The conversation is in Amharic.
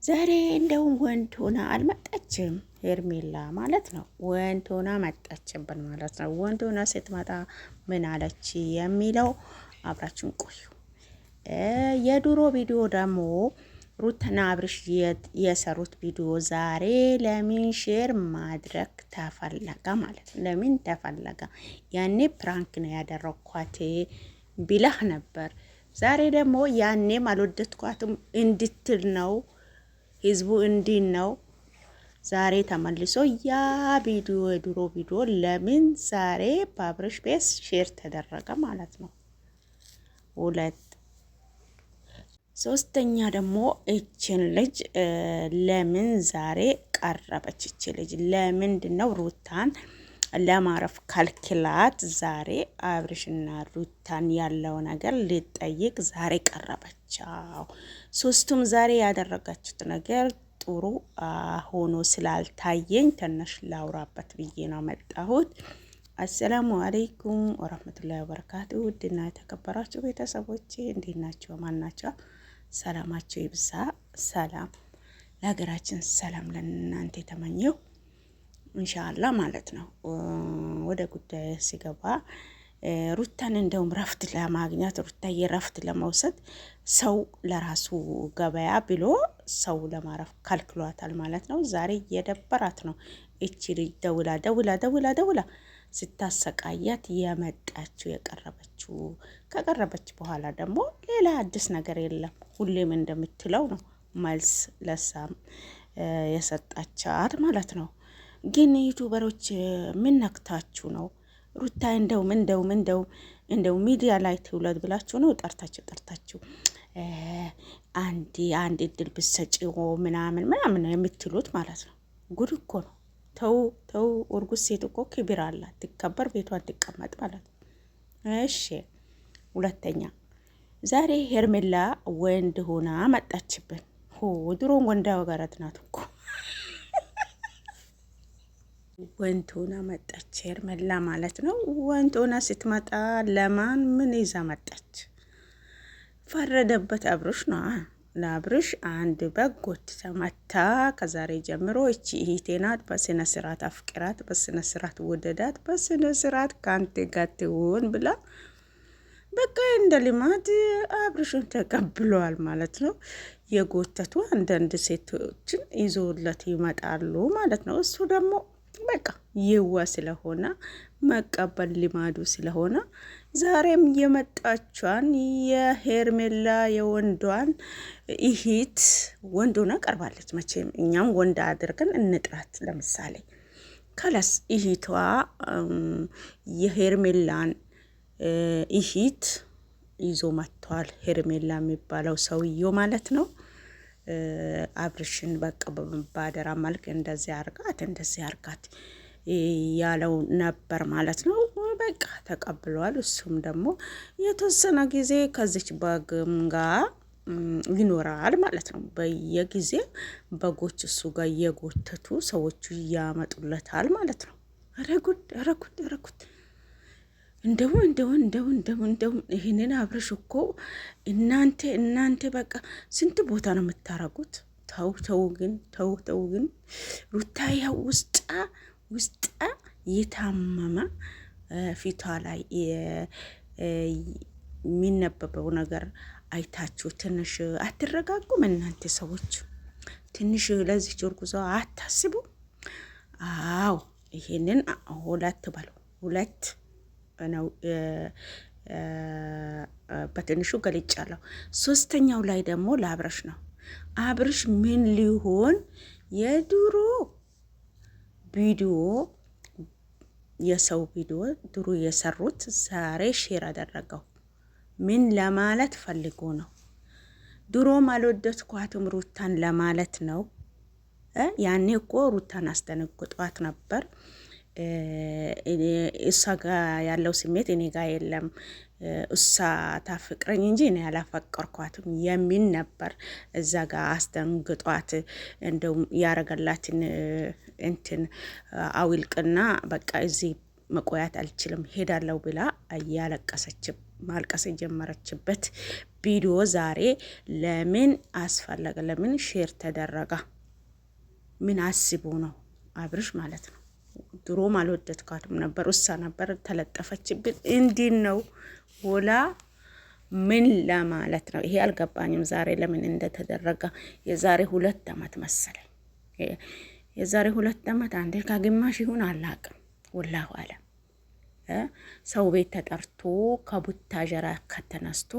ዛሬ እንደው ወንድ ሆና አልመጣችም ሄርሜላ ማለት ነው። ወንድ ሆና መጣችብን ማለት ነው። ወንድ ሆና ስትመጣ ምን አለች የሚለው አብራችን ቆዩ። የድሮ ቪዲዮ ደግሞ ሩትና አብርሽ የሰሩት ቪዲዮ ዛሬ ለምን ሼር ማድረግ ተፈለገ ማለት ነው። ለምን ተፈለገ? ያኔ ፕራንክ ነው ያደረኳት ቢላህ ነበር። ዛሬ ደግሞ ያኔም አልወደድኳትም እንድትል ነው ህዝቡ እንዲህ ነው። ዛሬ ተመልሶ ያ ቪዲዮ የድሮ ቪዲዮ ለምን ዛሬ በአብርሽ ቤት ሼር ተደረገ ማለት ነው። ሁለት ሶስተኛ ደግሞ እችን ልጅ ለምን ዛሬ ቀረበች? እች ልጅ ለምንድነው ሩታን ለማረፍ ከልክላት ዛሬ አብርሽና ሩታን ያለው ነገር ሊጠይቅ ዛሬ ቀረበቻው። ሶስቱም ዛሬ ያደረጋችሁት ነገር ጥሩ ሆኖ ስላልታየኝ ትንሽ ላውራበት ብዬ ነው መጣሁት። አሰላሙ አለይኩም ወራህመቱላሂ ወበረካቱ። ውድና የተከበራችሁ ቤተሰቦቼ እንዴት ናችሁ? ማን ናችሁ? ሰላማችሁ ይብዛ። ሰላም ለሀገራችን፣ ሰላም ለእናንተ የተመኘው ኢንሻአላህ ማለት ነው። ወደ ጉዳይ ሲገባ ሩታን እንደውም ረፍት ለማግኘት ሩታዬ ረፍት ለመውሰድ ሰው ለራሱ ገበያ ብሎ ሰው ለማረፍ ከልክሏታል ማለት ነው። ዛሬ እየደበራት ነው እቺ ልጅ ደውላ ስታሰቃያት የመጣችው የቀረበችው። ከቀረበች በኋላ ደግሞ ሌላ አዲስ ነገር የለም። ሁሌም እንደምትለው ነው መልስ ለሳም የሰጣቻት ማለት ነው። ግን ዩቱበሮች ምን ነክታችሁ ነው? ሩታ እንደው ሚዲያ ላይ ትውለድ ብላችሁ ነው ጠርታችሁ አንድ እድል ብትሰጪው ምናምን ነው የምትሉት ማለት ነው። ጉድ እኮ ነው። ተው እርጉዝ ሴት እኮ ክብር አላት፣ ትከበር፣ ቤቷን ትቀመጥ ማለት ነው። እሺ ሁለተኛ ዛሬ ሄርሜላ ወንድ ሆና መጣችብን። ድሮን ወንዳ ወገረት ናት እኮ ወንድ ሆና መጣች ሄርሜላ ማለት ነው። ወንድ ሆና ስትመጣ ለማን ምን ይዛ መጣች? ፈረደበት አብርሽ ነው። ለአብርሽ አንድ በግ ጎትታ መታ ከዛሬ ጀምሮ እቺ እህቴ ናት፣ በስነ ስርዓት አፍቅራት፣ በስነ ስርዓት ወደዳት፣ በስነ ስርዓት ካንተ ጋር ትሆን ብላ በቃ እንደ ልማድ አብርሽን ተቀብለዋል ማለት ነው። የጎተቱ አንዳንድ ሴቶችን ይዞለት ይመጣሉ ማለት ነው። እሱ ደግሞ በቃ ይዋ ስለሆነ መቀበል ልማዱ ስለሆነ ዛሬም የመጣቿን የሄርሜላ የወንዷን እህት ወንድ ሆና ቀርባለች። መቼም እኛም ወንድ አድርገን እንጥራት። ለምሳሌ ከለስ እህቷ የሄርሜላን እህት ይዞ መጥቷል። ሄርሜላ የሚባለው ሰውየው ማለት ነው። አብርሽን በቃ በባደራ መልክ እንደዚህ አርጋት ያለው ነበር ማለት ነው። በቃ ተቀብሏል። እሱም ደግሞ የተወሰነ ጊዜ ከዚች በግም ጋር ይኖራል ማለት ነው። በየጊዜ በጎች እሱ ጋር እየጎተቱ ሰዎቹ እያመጡለታል ማለት ነው። ረጉድ እንደው ይህንን አብርሽ እኮ እናንተ በቃ ስንት ቦታ ነው የምታረጉት? ተው ግን ሩታያ ውስጣ የታመመ ፊቷ ላይ የሚነበበው ነገር አይታችሁ ትንሽ አትረጋጉም? እናንተ ሰዎች ትንሽ ለዚህ እርጉዟ አታስቡ? አዎ ይሄንን ሁለት በሉ ሁለት ነው በትንሹ ገልጫለሁ። ሶስተኛው ላይ ደግሞ ለአብርሽ ነው። አብርሽ ምን ሊሆን የድሮ ቪዲዮ የሰው ቪዲዮ ድሮ የሰሩት ዛሬ ሼር አደረገው። ምን ለማለት ፈልጎ ነው? ድሮም አልወደድኳትም ሩታን ለማለት ነው። ያኔ እኮ ሩታን አስደነግጧት ነበር። እሷ ጋር ያለው ስሜት እኔ ጋር የለም፣ እሷ ታፍቅረኝ እንጂ እኔ ያላፈቀርኳትም የሚል ነበር። እዛ ጋር አስደንግጧት እንደውም ያረገላትን እንትን አውልቅና በቃ እዚህ መቆያት አልችልም ሄዳለሁ ብላ እያለቀሰች ማልቀስ የጀመረችበት ቪዲዮ ዛሬ ለምን አስፈለገ? ለምን ሼር ተደረገ? ምን አስቡ ነው? አብርሽ ማለት ነው። ድሮም አልወደድካትም ነበር፣ እሷ ነበር ተለጠፈችብን። እንዲህ ነው ወላ ምን ለማለት ነው? ይሄ አልገባኝም። ዛሬ ለምን እንደተደረገ የዛሬ 2 አመት መሰለኝ። የዛሬ 2 አመት አንዴ ከግማሽ ይሁን አላቅም። ወላሁ አለም ሰው ቤት ተጠርቶ ከቡታጀራ ከተነስቶ